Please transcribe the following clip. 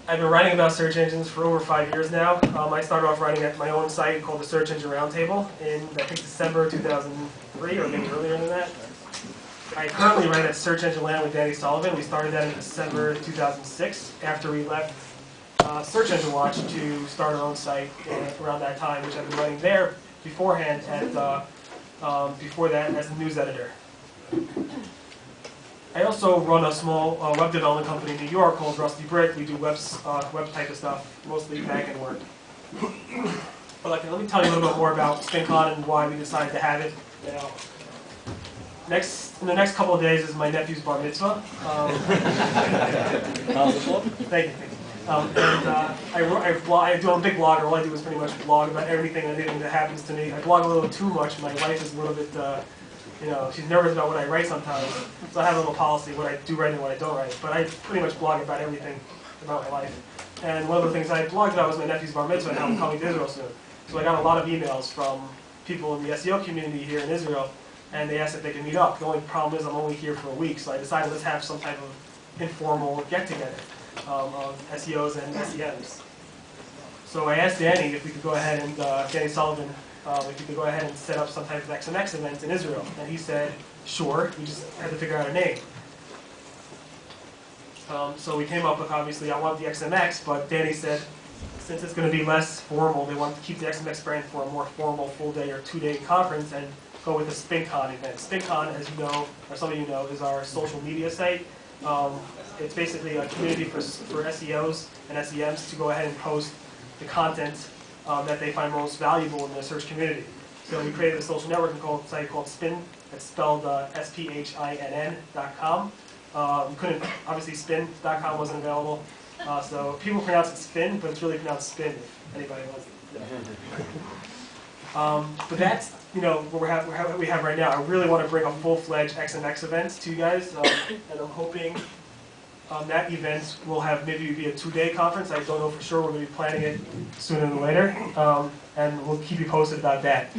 I've been writing about search engines for over 5 years now. I started off writing at my own site called the Search Engine Roundtable in, I think, December 2003, or maybe earlier than that. I currently write at Search Engine Land with Danny Sullivan. We started that in December 2006 after we left Search Engine Watch to start our own site around that time, which I've been writing there beforehand before that as the news editor. I also run a small web development company in New York called Rusty Brick. We do web type of stuff, mostly back-end work. But let me tell you a little bit more about SphinnCon and why we decided to have it. In the next couple of days is my nephew's bar mitzvah. Thank you. I'm a big blogger. All I do is pretty much blog about anything that happens to me. I blog a little too much. My wife is a little bit, she's nervous about what I write sometimes. So I have a little policy, what I do write and what I don't write. But I pretty much blog about everything about my life. And one of the things I blogged about was my nephew's bar mitzvah and how I'm coming to Israel soon. So I got a lot of emails from people in the SEO community here in Israel, and they asked if they could meet up. The only problem is I'm only here for a week, so I decided let's have some type of informal get-together of SEOs and SEMs. So I asked Danny if we could go ahead and, Danny Sullivan, if we could go ahead and set up some type of XMX event in Israel. And he said, sure, we just had to figure out a name. So we came up with, obviously, I want the XMX, but Danny said, since it's going to be less formal, they want to keep the XMX brand for a more formal full-day or two-day conference and go with the SphinnCon event. SphinnCon, as you know, or some of you know, is our social media site. It's basically a community for SEOs and SEMs to go ahead and post the content that they find most valuable in the search community. So we created a social networking site called Spinn. It's spelled SPHINN.com. Obviously spin.com wasn't available. So people pronounce it spin, but it's really pronounced spin if anybody wants it. But that's what we have right now. I really want to bring a full-fledged XMX event to you guys, and I'm hoping that event will have maybe be a two-day conference. I don't know for sure. We're going to be planning it sooner than later, and we'll keep you posted about that.